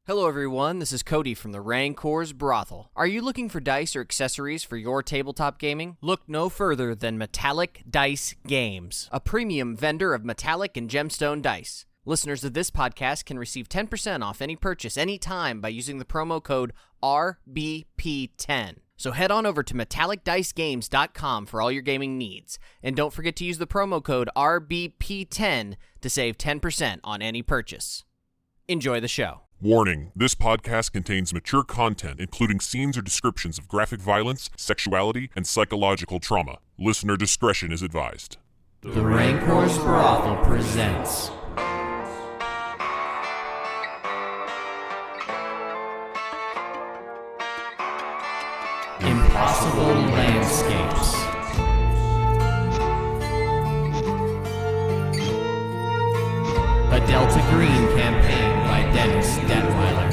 Hello everyone, this is Cody from the Rancor's Brothel. Are you looking for dice or accessories for your tabletop gaming? Look no further than Metallic Dice Games, a premium vendor of metallic and gemstone dice. Listeners of this podcast can receive 10% off any purchase anytime by using the promo code RBP10. So head on over to metallicdicegames.com for all your gaming needs. And don't forget to use the promo code RBP10 to save 10% on any purchase. Enjoy the show. Warning, this podcast contains mature content, including scenes or descriptions of graphic violence, sexuality, and psychological trauma. Listener discretion is advised. The Rancor's Brothel presents Impossible Landscapes. A Delta Green campaign by Dennis Detweiler.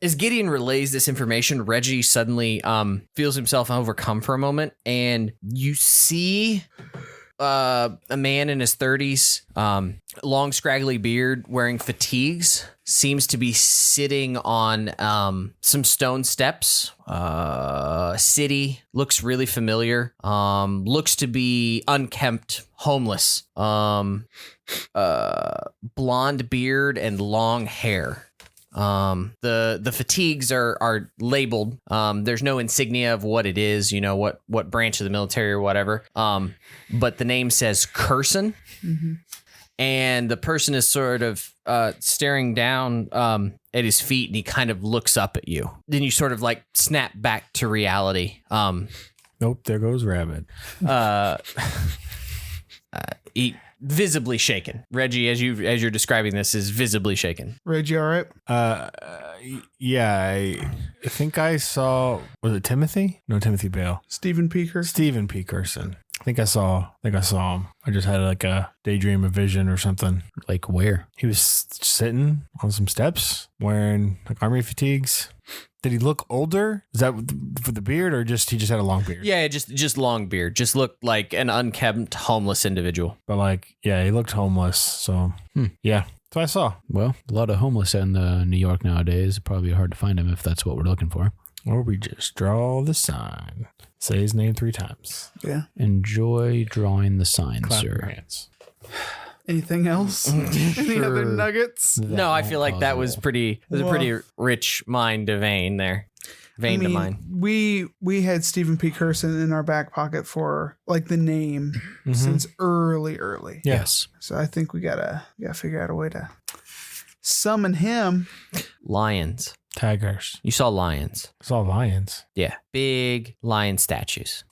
As Gideon relays this information, Reggie suddenly feels himself overcome for a moment, and you see a man in his 30s, long scraggly beard, wearing fatigues, seems to be sitting on some stone steps. City looks really familiar. Looks to be unkempt, homeless. Blonde beard and long hair. The fatigues are labeled. There's no insignia of what it is, you know, what branch of the military or whatever. But the name says Kirsch. And the person is sort of staring down at his feet, and he kind of looks up at you. Then you sort of like snap back to reality. Nope, there goes Rabbit. He visibly shaken. Reggie, as you're describing this, is visibly shaken. Reggie, all right? Yeah, I think I saw, was it Timothy? No, Timothy Bale. Stephen P. Kerson. I think I saw him. I just had like a daydream, a vision or something. Like where? He was sitting on some steps wearing like army fatigues. Did he look older? Is that for the beard, or he just had a long beard? Yeah, just long beard. Just looked like an unkempt, homeless individual. But like, yeah, he looked homeless. So yeah, that's what I saw. Well, a lot of homeless in New York nowadays. Probably hard to find him if that's what we're looking for. Or we just draw the sign. Say his name 3 times. Yeah. Enjoy drawing the sign, Clap sir. your hands. Anything else? Any other nuggets? No, I feel like that was pretty. It was a pretty rich mine to vein there. Vein to mine. We had Stephen P. Kerson in our back pocket for like the name since early. Yes. So I think we gotta figure out a way to summon him. Lions. Tigers. You saw lions. I saw lions. Yeah, big lion statues.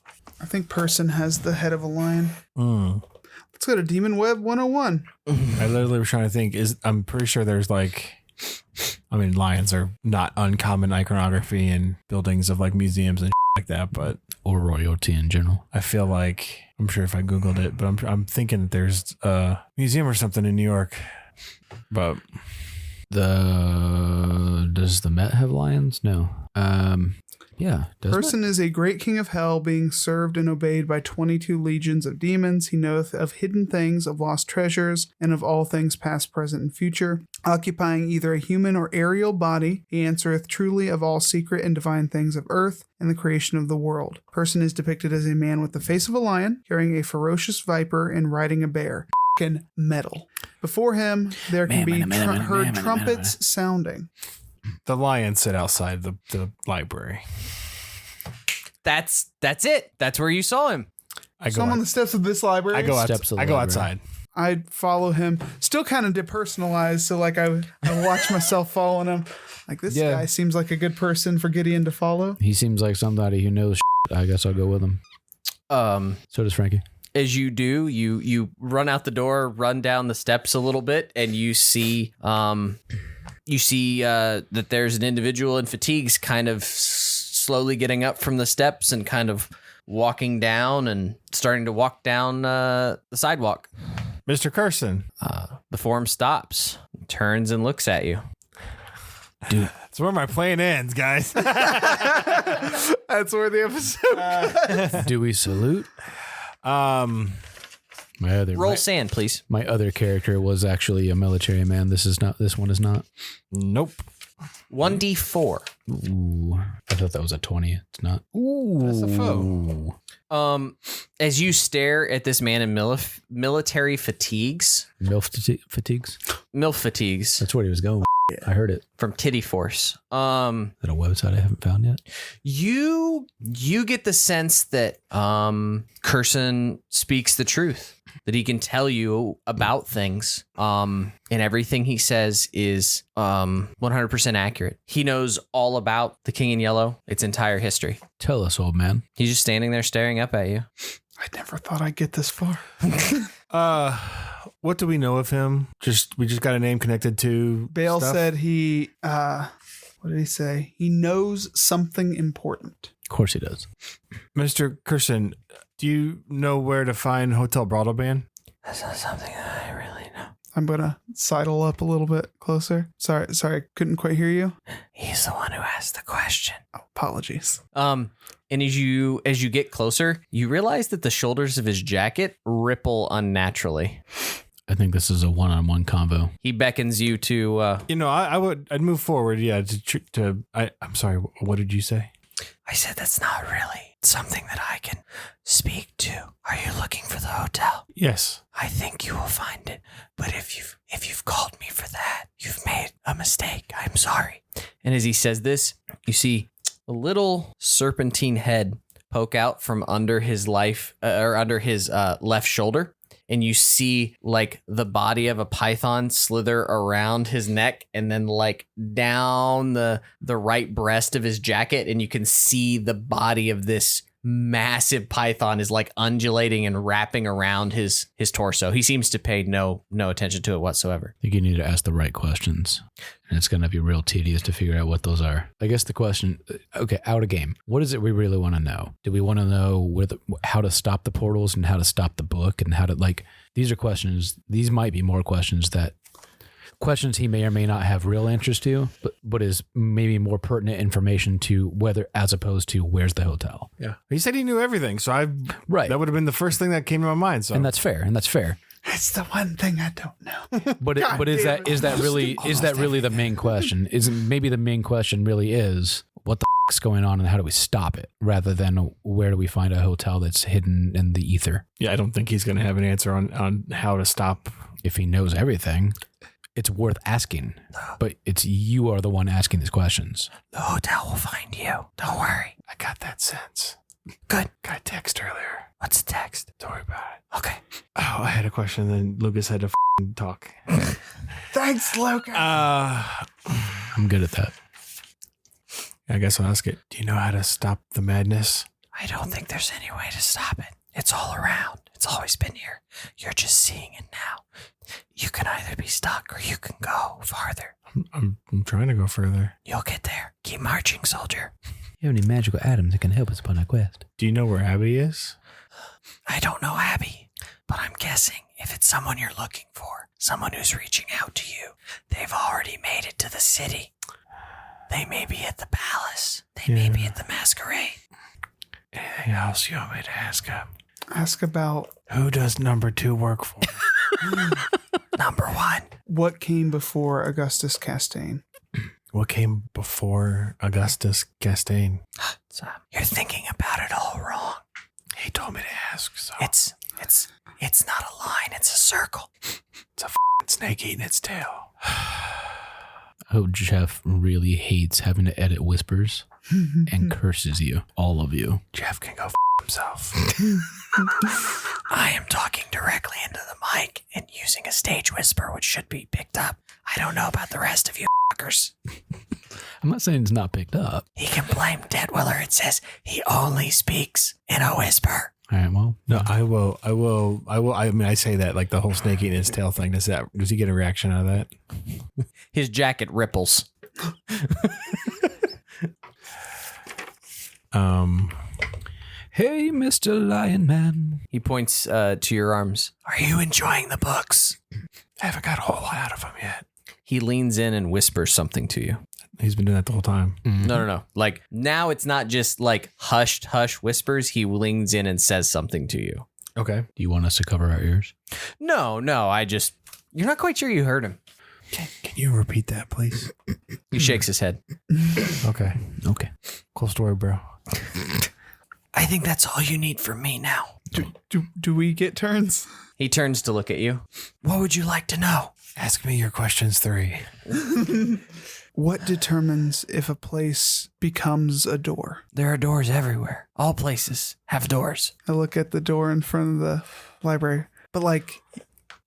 I think Person has the head of a lion. Let's go to Demon Web 101. I literally was trying to think. I'm pretty sure there's like, I mean, lions are not uncommon iconography in buildings of like museums and like that, but Or royalty in general. I feel like, I'm sure if I Googled it, but I'm thinking that there's a museum or something in New York, but Does the Met have lions? No. Yeah. Person is a great king of hell, being served and obeyed by 22 legions of demons. He knoweth of hidden things, of lost treasures, and of all things past, present, and future. Occupying either a human or aerial body, he answereth truly of all secret and divine things of earth and the creation of the world. Person is depicted as a man with the face of a lion, carrying a ferocious viper and riding a bear. Metal. Before him, there can be heard trumpets sounding. the lions sit outside the library. That's it. That's where you saw him. So I'm on the steps of this library. I go outside. I follow him, still kind of depersonalized. So like I watch myself following him. Like this guy seems like a good person for Gideon to follow. He seems like somebody who knows shit. I guess I'll go with him. So does Frankie. As you do, you run out the door, run down the steps a little bit, and you see that there's an individual in fatigues kind of slowly getting up from the steps and kind of walking down and starting to walk down the sidewalk. Mr. Carson. The form stops, turns and looks at you. Do That's where my plan ends, guys. That's where the episode. do we salute? Um, Roll sand, please. My other character was actually a military man. This one is not. nope. 1d4. Ooh, I thought that was a 20. It's not. Ooh, That's a foe. As you stare at this man in military fatigues, fatigues. MILF fatigues That's where he was going. I heard it. from Titty Force, Is that a website I haven't found yet? you get the sense that Kirsten speaks the truth, that he can tell you about things, and everything he says is 100% accurate. He knows all about the King in Yellow, its entire history. Tell us, old man. He's just standing there staring up at you. I never thought I'd get this far. What do we know of him? We just got a name connected to Bale stuff? said he, what did he say? He knows something important. Of course he does. Mr. Kirsten, do you know where to find Hotel Broadband? That's not something that I really know. I'm going to sidle up a little bit closer. Sorry, I couldn't quite hear you. He's the one who asked the question. Oh, apologies. And as you get closer, you realize that the shoulders of his jacket ripple unnaturally. I think this is a one-on-one convo. He beckons you to. I'd move forward. Yeah. I'm sorry. What did you say? I said that's not really something that I can speak to. Are you looking for the hotel? Yes. I think you will find it. But if you've called me for that, you've made a mistake. I'm sorry. And as he says this, you see a little serpentine head poke out from under his left shoulder. And you see like the body of a python slither around his neck and then like down the right breast of his jacket. And you can see the body of this massive python is like undulating and wrapping around his torso. He seems to pay no attention to it whatsoever. I think you need to ask the right questions. And it's going to be real tedious to figure out what those are. I guess the question, okay, out of game. What is it we really want to know? Do we want to know how to stop the portals and how to stop the book and how to these are questions. These might be more questions he may or may not have real answers to, but is maybe more pertinent information to whether, as opposed to where's the hotel. Yeah. He said he knew everything. So Right. That would have been the first thing that came to my mind. So And that's fair. It's the one thing I don't know. But is that really the main question? Maybe the main question really is what the f***'s going on and how do we stop it, rather than where do we find a hotel that's hidden in the ether? yeah, I don't think he's going to have an answer on how to stop. If he knows everything, it's worth asking. But you are the one asking these questions. The hotel will find you. Don't worry. I got that sense. Good. Got a text earlier. What's the text? Don't worry about it. Okay. Oh, I had a question. Then Lucas had to talk. Thanks, Lucas. I'm good at that. I guess I'll ask it. Do you know how to stop the madness? I don't think there's any way to stop it. It's all around. It's always been here. You're just seeing it now. You can either be stuck or you can go farther. I'm trying to go further. You'll get there. Keep marching, soldier. You have any magical items that can help us upon our quest? Do you know where Abby is? I don't know Abby, but I'm guessing if it's someone you're looking for, someone who's reaching out to you, they've already made it to the city. They may be at the palace. They may be at the masquerade. Anything else you want me to ask him? Ask about Who does number 2 work for? Number 1. what came before Augustus Castaigne. What came before Augustus Castaigne? You're thinking about it all wrong. He told me to ask, so It's not a line, it's a circle. it's a snake eating its tail. Oh, Jeff really hates having to edit whispers and curses you, all of you. Jeff can go himself. I am talking directly into the mic and using a stage whisper, which should be picked up. I don't know about the rest of you fuckers. I'm not saying it's not picked up. He can blame Deadwiller. It says he only speaks in a whisper. All right, well, No, I will. I mean, I say that like the whole snake eating its tail thing. Does he get a reaction out of that? His jacket ripples. Hey, Mr. Lion Man. He points to your arms. Are you enjoying the books? I haven't got a whole lot out of them yet. He leans in and whispers something to you. He's been doing that the whole time. No. Like, now it's not just like hushed, hush whispers. He leans in and says something to you. Okay. Do you want us to cover our ears? No. You're not quite sure you heard him. Can you repeat that, please? He shakes his head. Okay. Cool story, bro. I think that's all you need from me now. Do we get turns? He turns to look at you. What would you like to know? Ask me your questions 3. What determines if a place becomes a door? There are doors everywhere. All places have doors. I look at the door in front of the library, but like,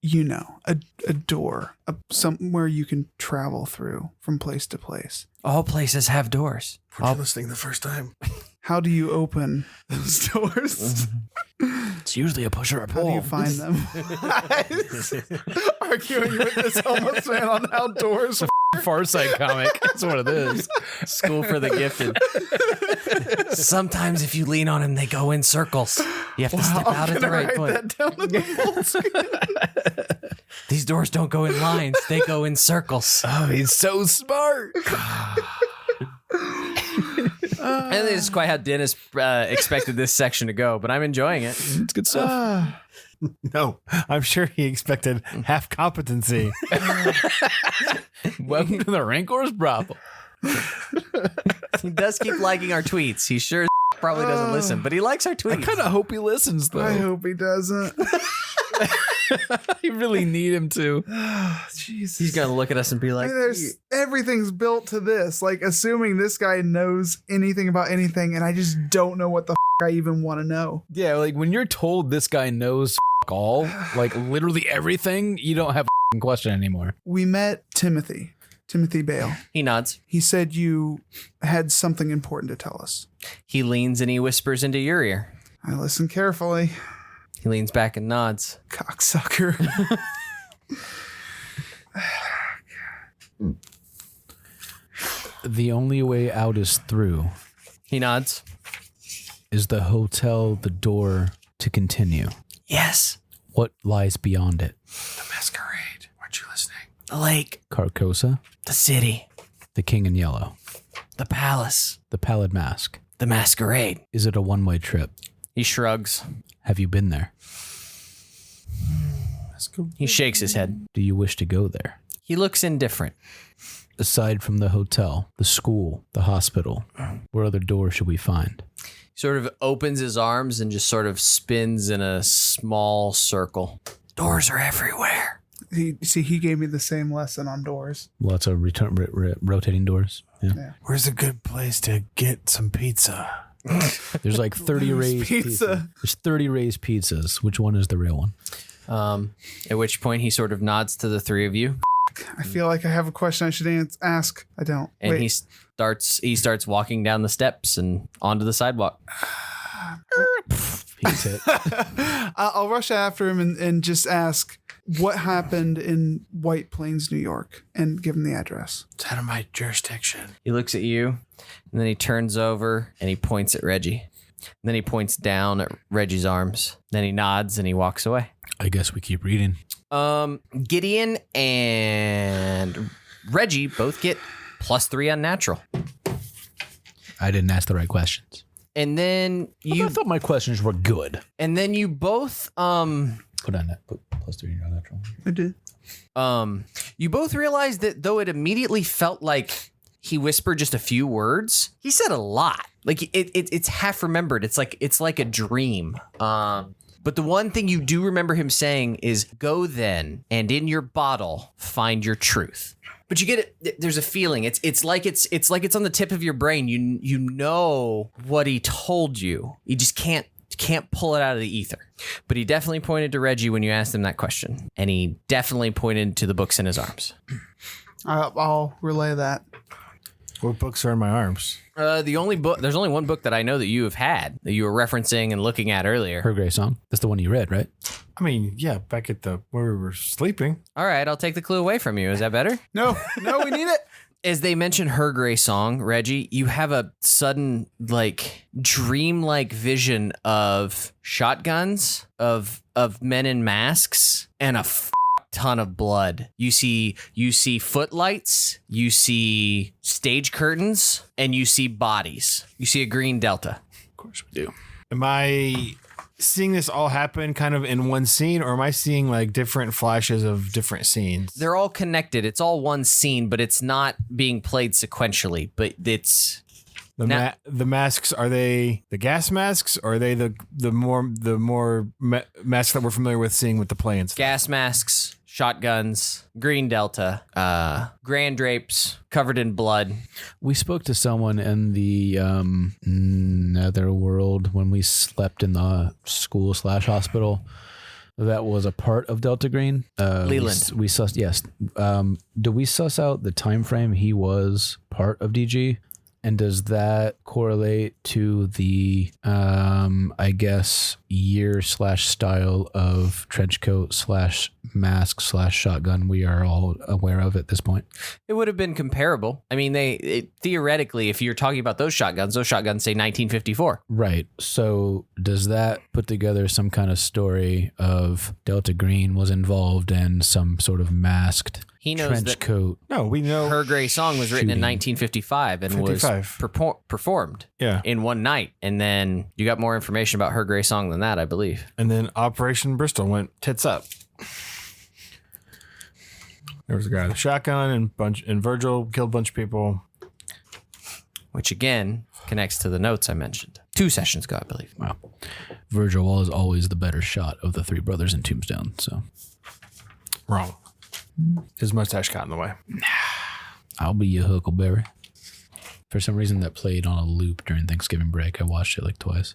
a door, somewhere you can travel through from place to place. All places have doors. Were you listening the first time? How do you open those doors? It's usually a push or a How do you find them? Arguing with this homeless man on how doors. Far Side comic. That's what it is. School for the gifted. Sometimes if you lean on them, they go in circles. You have to step out at the right point. That down in the full screen. These doors don't go in lines. They go in circles. Oh, he's so smart. And this is quite how Dennis expected this section to go, but I'm enjoying it. It's good stuff. No, I'm sure he expected half competency. Welcome to the Rancor's brothel. He does keep liking our tweets. He sure probably doesn't listen, but he likes our tweets. I kind of hope he listens, though. I hope he doesn't. You really need him to. Jesus. He's going to look at us and be I like, mean, everything's built to this. Like, assuming this guy knows anything about anything, and I just don't know what the I even want to know. Yeah, like when you're told this guy knows all, like literally everything, you don't have a question anymore. We met Timothy Bale. he nods. He said you had something important to tell us. He leans and he whispers into your ear. I listened carefully. He leans back and nods. Cocksucker. The only way out is through. He nods. Is the hotel the door to continue? Yes. What lies beyond it? The masquerade. Weren't you listening? The lake. Carcosa? The city. The King in Yellow? The palace. The Pallid Mask? The masquerade. Is it a one-way trip? He shrugs. Have you been there? He shakes his head. Do you wish to go there? He looks indifferent. Aside from the hotel, the school, the hospital, what other door should we find? He sort of opens his arms and just sort of spins in a small circle. Doors are everywhere. He gave me the same lesson on doors. Lots of rotating doors. Yeah. Where's a good place to get some pizza? There's like 30 raised pizza. There's 30 raised pizzas. Which one is the real one? At which point he sort of nods to the three of you. I feel like I have a question I should ask. I don't. And Wait. he starts walking down the steps and onto the sidewalk. He's hit. I'll rush after him and just ask what happened in White Plains, New York, and give him the address. It's out of my jurisdiction. He looks at you, and then he turns over and he points at Reggie. And then he points down at Reggie's arms. Then he nods and he walks away. I guess we keep reading. Gideon and Reggie both get +3 on natural. I didn't ask the right questions. And then I thought my questions were good. and then you both Put on that. Put +3 in your natural. I did. you both realized that though it immediately felt like he whispered just a few words, he said a lot. Like it's half remembered. It's like a dream. But the one thing you do remember him saying is, "Go then, and in your bottle find your truth." But you get it. There's a feeling. It's like it's on the tip of your brain. You know what he told you. You just can't pull it out of the ether. But he definitely pointed to Reggie when you asked him that question, and he definitely pointed to the books in his arms. I'll relay that. What books are in my arms? There's only one book that I know that you have had that you were referencing and looking at earlier. Her Grey Song. That's the one you read, right? I mean, yeah, back at where we were sleeping. All right, I'll take the clue away from you. Is that better? No, we need it. As they mention Her Grey Song, Reggie, you have a sudden, like, dreamlike vision of shotguns, of men in masks, and a ton of blood. You see footlights, you see stage curtains, and you see bodies. You see a green delta. Of course we do. Am I seeing this all happen kind of in one scene, or am I seeing like different flashes of different scenes? They're all connected. It's all one scene, but it's not being played sequentially. But it's the masks, are they the gas masks, or are they the more masks that we're familiar with seeing with the play and stuff? gas masks, shotguns, green delta, grand drapes covered in blood. We spoke to someone in the nether world when we slept in the school/hospital that was a part of Delta Green. Leland. We sussed, yes. Do we suss out the time frame he was part of DG? And does that correlate to the, I guess, year/style of trench coat/mask/shotgun we are all aware of at this point? It would have been comparable. I mean, theoretically, if you're talking about those shotguns say 1954. Right. So does that put together some kind of story of Delta Green was involved in some sort of masked He knows trench that coat? No, we know. Her Grey Song was written in Shooting. 1955 and was performed Yeah. in one night. And then you got more information about Her Grey Song than that, I believe. And then Operation Bristol went tits up. There was a guy with a shotgun and Virgil killed a bunch of people. Which, again, connects to the notes I mentioned. 2 sessions ago, I believe. Wow. Virgil was always the better shot of the three brothers in Tombstone. So Wrong. His mustache got in the way. I'll be your Huckleberry. For some reason, that played on a loop during Thanksgiving break. I watched it like twice.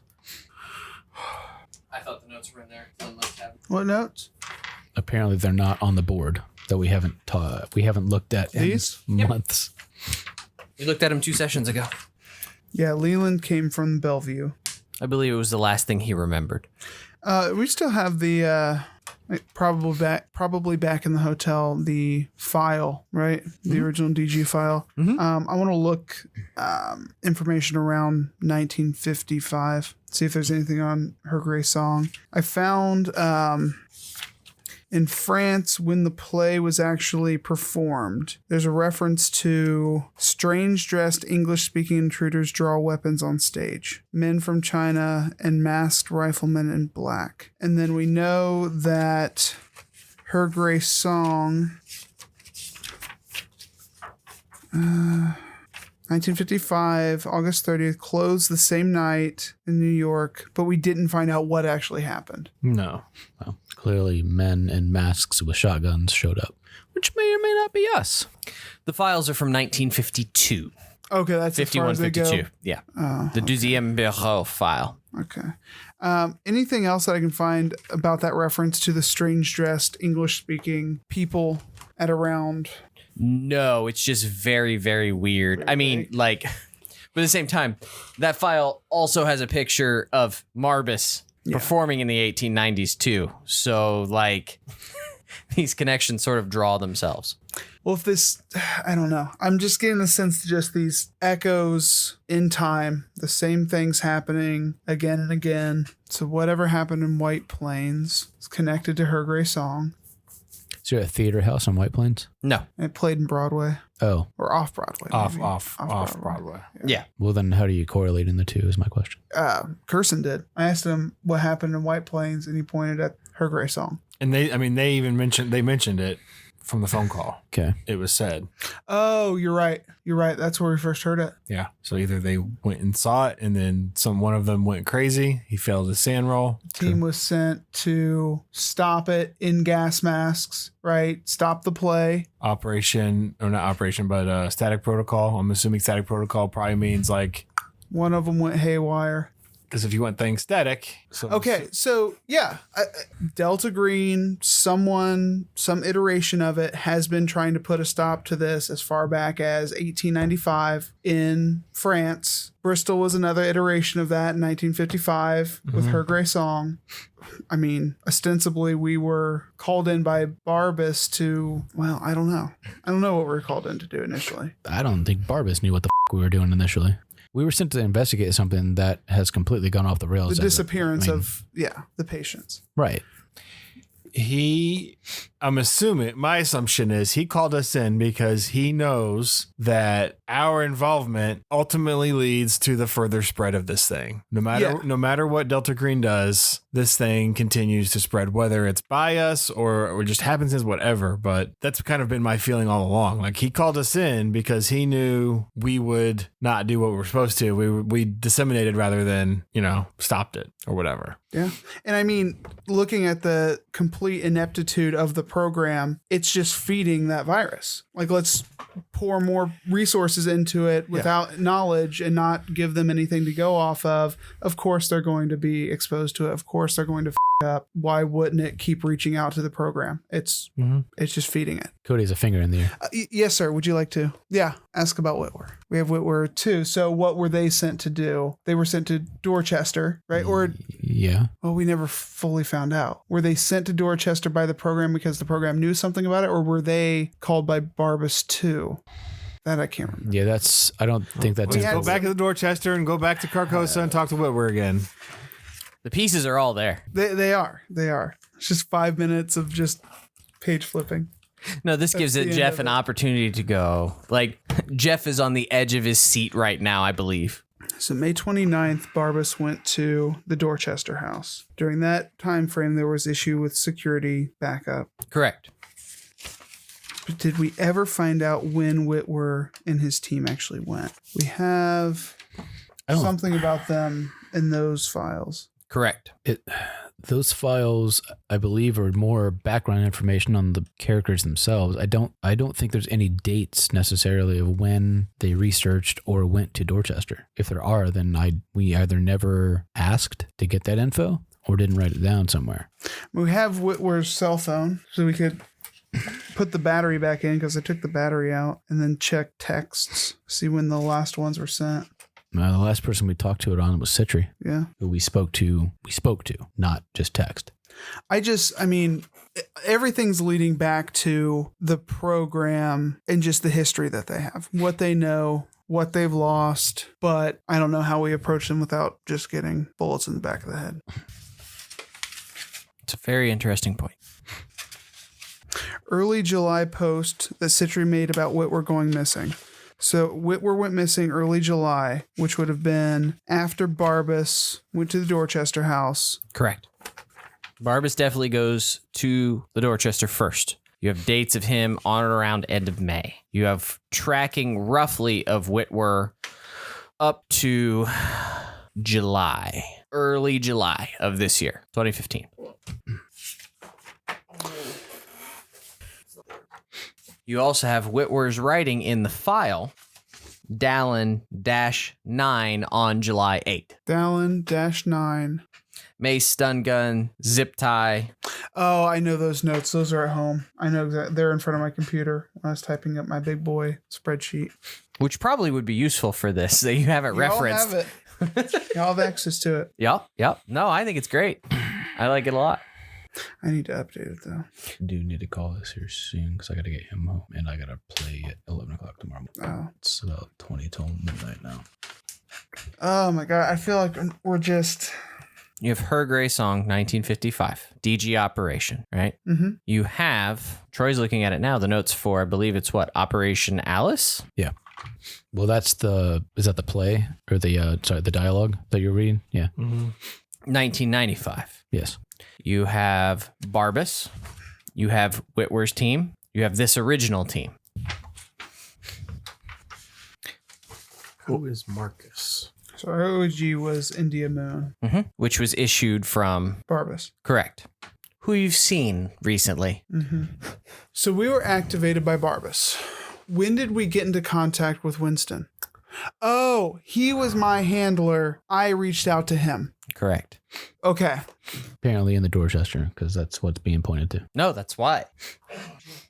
I thought the notes were in there. What notes? Apparently, they're not on the board that we haven't looked at in These? months. We looked at them 2 sessions ago. Yeah, Leland came from Bellevue. I believe it was the last thing he remembered. We still have the probably back in the hotel, the file, right? The original DG file. I want to look information around 1955, see if there's anything on Her Grey Song. I found in France, when the play was actually performed, there's a reference to strange dressed English speaking intruders draw weapons on stage, men from China and masked riflemen in black. And then we know that Her Grey Song, 1955, August 30th, closed the same night in New York, but we didn't find out what actually happened. No. Well, clearly, men in masks with shotguns showed up, which may or may not be us. The files are from 1952. Okay, that's 51, as far as they 52. go. Yeah. Oh, The Deuxième Bureau file. okay. Anything else that I can find about that reference to the strange dressed English speaking people at around? No, it's just very, very weird. I mean, like, but at the same time, that file also has a picture of Marbus performing in the 1890s too. So, like, these connections sort of draw themselves. Well, if this, I don't know. I'm just getting the sense that just these echoes in time, the same things happening again and again. So whatever happened in White Plains is connected to Her Grey Song. Is there a theater house on White Plains? No. And it played in Broadway Oh, or off Broadway. Off maybe. Broadway. Yeah. well then how do you correlate in the two is my question. Kirsten did. I asked him what happened in White Plains, and he pointed at Her Grey Song. And they even mentioned it from the phone call. Okay. It was said. Oh, you're right. You're right. That's where we first heard it. Yeah. So either they went and saw it, and then one of them went crazy. He failed his sand roll. Team was sent to stop it in gas masks, right? Stop the play. Static protocol. I'm assuming static protocol probably means like One of them went haywire. Because if you want things static. Okay, so yeah, Delta Green, some iteration of it has been trying to put a stop to this as far back as 1895 in France. Bristol was another iteration of that in 1955 with Her Grey Song. I mean, ostensibly we were called in by Barbas to, well, I don't know. I don't know what we were called in to do initially. I don't think Barbas knew what the we were doing initially. We were sent to investigate something that has completely gone off the rails. The disappearance of the patients. Right. I'm assuming, my assumption is he called us in because he knows that our involvement ultimately leads to the further spread of this thing. No matter what Delta Green does, this thing continues to spread, whether it's by us or just happens as whatever. But that's kind of been my feeling all along. Like, he called us in because he knew we would not do what we were supposed to. We disseminated rather than, stopped it or whatever. Yeah. And I mean, looking at the complete ineptitude of the program, it's just feeding that virus. Like, let's pour more resources into it without knowledge and not give them anything to go off of. Of course, they're going to be exposed to it. Of course, they're going to up. Why wouldn't it keep reaching out to the program? It's just feeding it. Cody has a finger in the air. Yes, sir. Would you like to? Yeah. Ask about Whitwer. We have Whitwer too. So what were they sent to do? They were sent to Dorchester, right? Or yeah. Well, we never fully found out. Were they sent to Dorchester by the program because the program knew something about it, or were they called by Barbas too? That I can't remember. Yeah, I don't think that's... Go back to the Dorchester and go back to Carcosa and talk to Whitwer again. The pieces are all there. They are. It's just 5 minutes of just page flipping. No, this gives Jeff an opportunity to go. Like, Jeff is on the edge of his seat right now, I believe. So May 29th, Barbas went to the Dorchester house. During that time frame, there was issue with security backup. Correct. But did we ever find out when Whitwer and his team actually went? We have something about them in those files. Correct. Those files, I believe, are more background information on the characters themselves. I don't think there's any dates necessarily of when they researched or went to Dorchester. If there are, then we either never asked to get that info or didn't write it down somewhere. We have Whitwer's cell phone, so we could put the battery back in because I took the battery out, and then check texts, see when the last ones were sent. The last person we talked to it on was Citri. Yeah. Who we spoke to, not just text. I mean, everything's leading back to the program and just the history that they have, what they know, what they've lost, but I don't know how we approach them without just getting bullets in the back of the head. It's a very interesting point. Early July post that Citri made about Whitwer going missing. So Whitwer went missing early July, which would have been after Barbas went to the Dorchester house. Correct. Barbas definitely goes to the Dorchester first. You have dates of him on or around end of May. You have tracking roughly of Whitwer up to July, early July of this year, 2015. You also have Whitwer's writing in the file, Dallin-9 on July 8th. Dallin-9. Mace, stun gun, zip tie. Oh, I know those notes. Those are at home. I know that they're in front of my computer when I was typing up my big boy spreadsheet. Which probably would be useful for this, so you have it referenced. Y'all have it. Y'all have access to it. Yep. No, I think it's great. I like it a lot. I need to update it, though. I do need to call this here soon because I got to get him home and I got to play at 11 o'clock tomorrow. Oh. It's about 20 till midnight now. Oh, my God. I feel like we're just... You have Her Grey Song, 1955, DG Operation, right? Mm-hmm. You have, Troy's looking at it now, the notes for, I believe it's what, Operation Alice? Yeah. Well, is that the play or the dialogue that you're reading? Yeah. Mm-hmm. 1995. Yes. You have Barbas. You have Whitwer's team. You have this original team. Who is Marcus? So our OG was India Moon. Mm-hmm. Which was issued from... Barbas. Correct. Who you've seen recently. Mm-hmm. So we were activated by Barbas. When did we get into contact with Winston? Oh, he was my handler. I reached out to him. Correct. Okay. Apparently in the Dorchester, because that's what's being pointed to. No, that's why.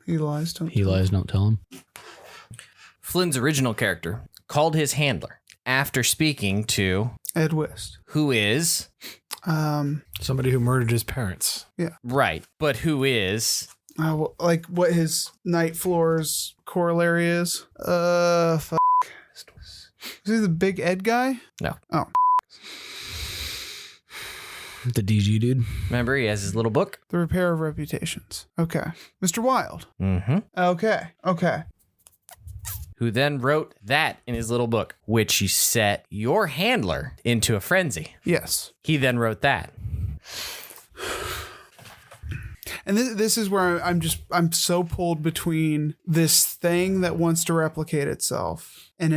He lies. He lies, don't tell him. Flynn's original character called his handler after speaking to Ed West. who is Somebody who murdered his parents. right, but who is like what his night floor's corollary is. Fuck. Is he the big Ed guy? no. Oh. The DG dude. Remember, he has his little book. The Repair of Reputations. Okay. Mr. Wilde. Mm-hmm. Okay. Who then wrote that in his little book, which he set your handler into a frenzy. Yes. He then wrote that. And this is where I'm so pulled between this thing that wants to replicate itself and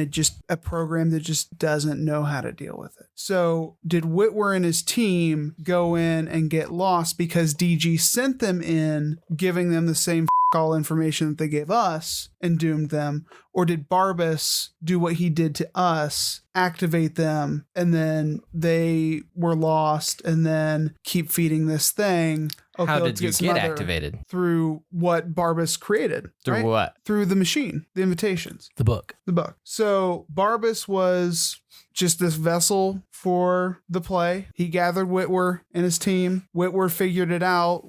a program that just doesn't know how to deal with it. So did Whitwer and his team go in and get lost because DG sent them in, giving them the same all information that they gave us and doomed them? Or did Barbas do what he did to us, activate them, and then they were lost and then keep feeding this thing? Okay, How let's did you some get other- activated? Through what Barbas created. Through right? what? Through the machine, the invitations, The book. the book. So Barbas was just this vessel for the play. He gathered Whitwer and his team. Whitwer figured it out,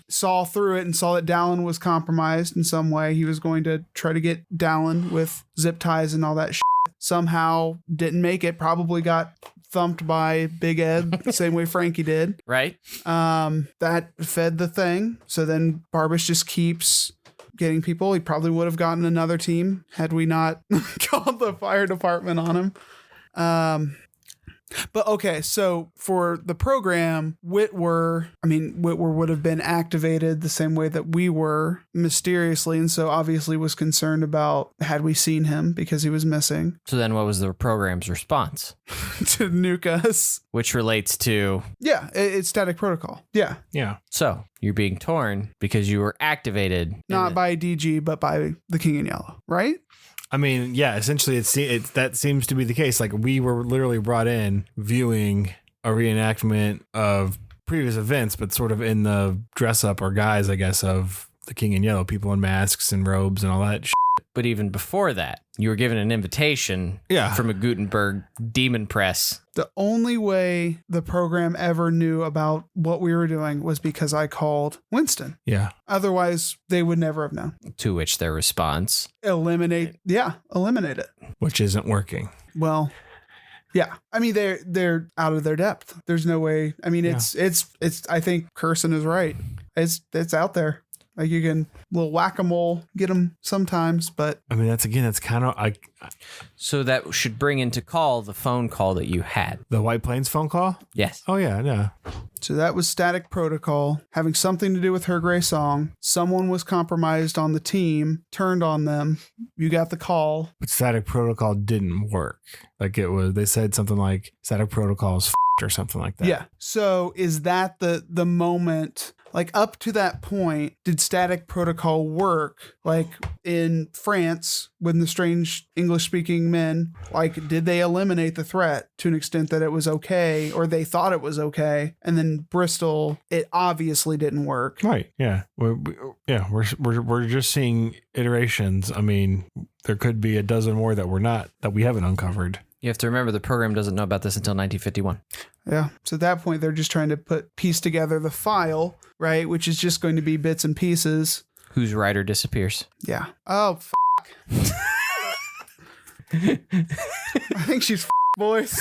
saw through it and saw that Dallin was compromised in some way. He was going to try to get Dallin with zip ties and all that shit. Somehow didn't make it, probably got thumped by Big Ed, same way Frankie did. Right? That fed the thing. So then Barbas just keeps getting people. He probably would have gotten another team had we not called the fire department on him. But okay, so for the program, Whitwer would have been activated the same way that we were mysteriously, and so obviously was concerned about had we seen him because he was missing So then what was the program's response? to nuke us. Which relates to, Yeah, it's static protocol. Yeah, Yeah. so you're being torn because you were activated. not by DG, but by the King in Yellow, right? I mean, yeah, essentially that seems to be the case. Like, we were literally brought in viewing a reenactment of previous events, but sort of in the dress up or guise, I guess, of the King in Yellow, people in masks and robes and all that shit. But even before that, you were given an invitation from a Gutenberg demon press. The only way the program ever knew about what we were doing was because I called Winston. Yeah. Otherwise, they would never have known. To which their response, Eliminate it. Which isn't working. Well, yeah. I mean, they're out of their depth. There's no way. I mean, it's. I think Kirsten is right. It's out there. Like, you can little whack-a-mole get them sometimes, but I mean, that's kind of so that should bring into call the phone call that you had. the White Plains phone call. Yes. Oh yeah, no. so that was static protocol having something to do with Her Grey Song. Someone was compromised on the team, turned on them. You got the call. But static protocol didn't work. Like, they said something like static protocol is or something like that. Yeah. So is that the moment? Like, up to that point, did static protocol work? Like in France, when the strange English-speaking men, like, did they eliminate the threat to an extent that it was okay, or they thought it was okay? And then Bristol, it obviously didn't work. Right. Yeah. We're just seeing iterations. I mean, there could be a dozen more that we haven't uncovered. You have to remember the program doesn't know about this until 1951. Yeah. So at that point, they're just trying to piece together the file, right? Which is just going to be bits and pieces. Whose writer disappears. Yeah. Oh, I think she's boys.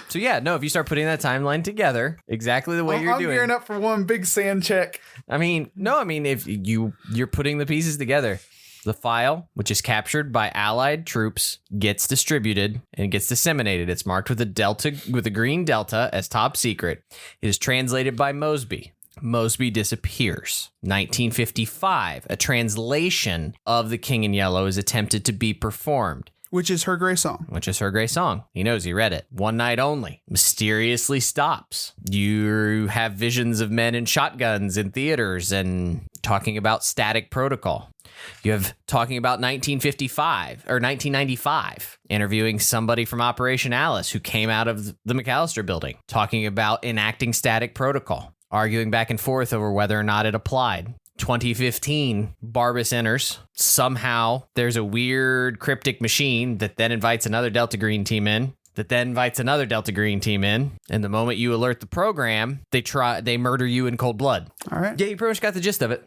So yeah, no, if you start putting that timeline together exactly the way you're I'm doing. gearing up for one big sand check. If you're putting the pieces together. The file, which is captured by Allied troops, gets distributed and gets disseminated. It's marked with a green delta as top secret. It is translated by Mosby. Mosby disappears. 1955, a translation of The King in Yellow is attempted to be performed. Which is Her Grey Song. He knows he read it. One night only. Mysteriously stops. You have visions of men in shotguns in theaters and talking about Static Protocol. You have talking about 1955 or 1995, interviewing somebody from Operation Alice who came out of the McAllister building, talking about enacting Static Protocol, arguing back and forth over whether or not it applied. 2015, Barbas enters. Somehow there's a weird cryptic machine that then invites another Delta Green team in. That then invites another Delta Green team in. And the moment you alert the program, they murder you in cold blood. All right. Yeah, you pretty much got the gist of it.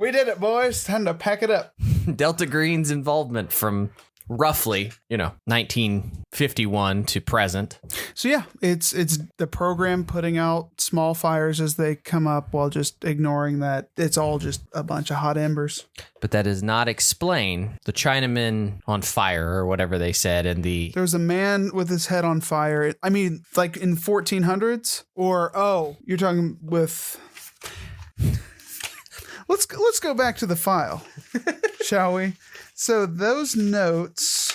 We did it, boys. Time to pack it up. Delta Green's involvement from roughly, 1951 to present. So yeah, it's the program putting out small fires as they come up while just ignoring that it's all just a bunch of hot embers. But that does not explain the Chinaman on fire or whatever they said in the... There was a man with his head on fire. I mean, like in 1400s? Or, you're talking with... Let's go back to the file, shall we? So those notes...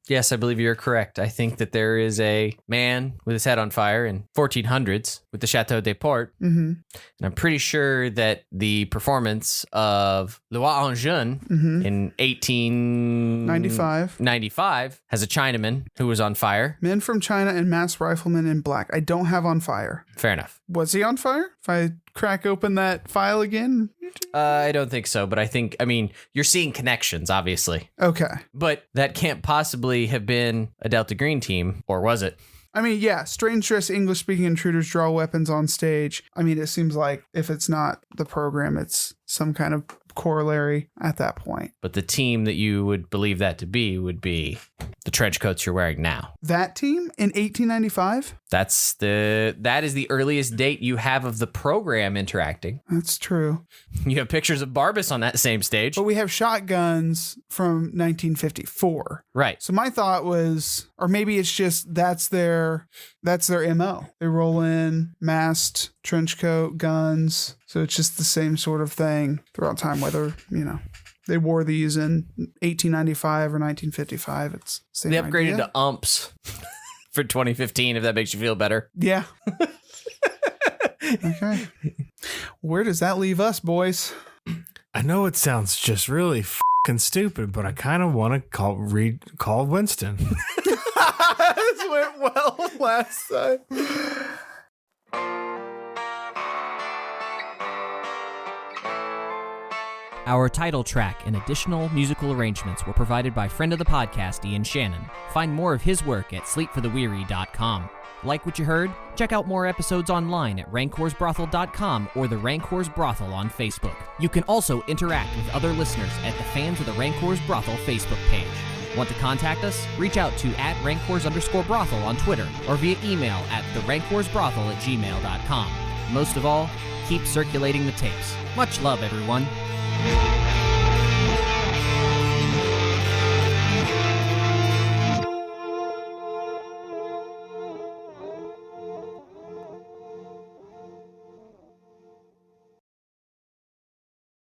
Yes, I believe you're correct. I think that there is a man with his head on fire in 1400s with the Chateau des Portes. Mm-hmm. And I'm pretty sure that the performance of Le Roi en Jeune in 1895 has a Chinaman who was on fire. Men from China and masked riflemen in black. I don't have on fire. Fair enough. Was he on fire? If I crack open that file again? I don't think so, but you're seeing connections, obviously. Okay. But that can't possibly have been a Delta Green team, or was it? I mean, yeah, strange dress English-speaking intruders draw weapons on stage. I mean, it seems like if it's not the program, it's some kind of corollary at that point. But the team that you would believe that to be would be the trench coats you're wearing now. That team in 1895? That is the earliest date you have of the program interacting. That's true. You have pictures of Barbas on that same stage. But we have shotguns from 1954. Right. So my thought was, or maybe it's just that's their MO. They roll in, masked, trench coat, guns. So it's just the same sort of thing throughout time, whether, they wore these in 1895 or 1955. It's the same They upgraded idea. to umps for 2015, if that makes you feel better. Yeah. Okay. Where does that leave us, boys? I know it sounds just really fucking stupid, but I kind of want to call Winston. This went well last time. Our title track and additional musical arrangements were provided by friend of the podcast, Ian Shannon. Find more of his work at sleepfortheweary.com. Like what you heard? Check out more episodes online at rancorsbrothel.com or the Rancors Brothel on Facebook. You can also interact with other listeners at the Fans of the Rancors Brothel Facebook page. Want to contact us? Reach out to @Rancors_Brothel on Twitter or via email at therancorsbrothel@gmail.com. Most of all, keep circulating the tapes. Much love, everyone.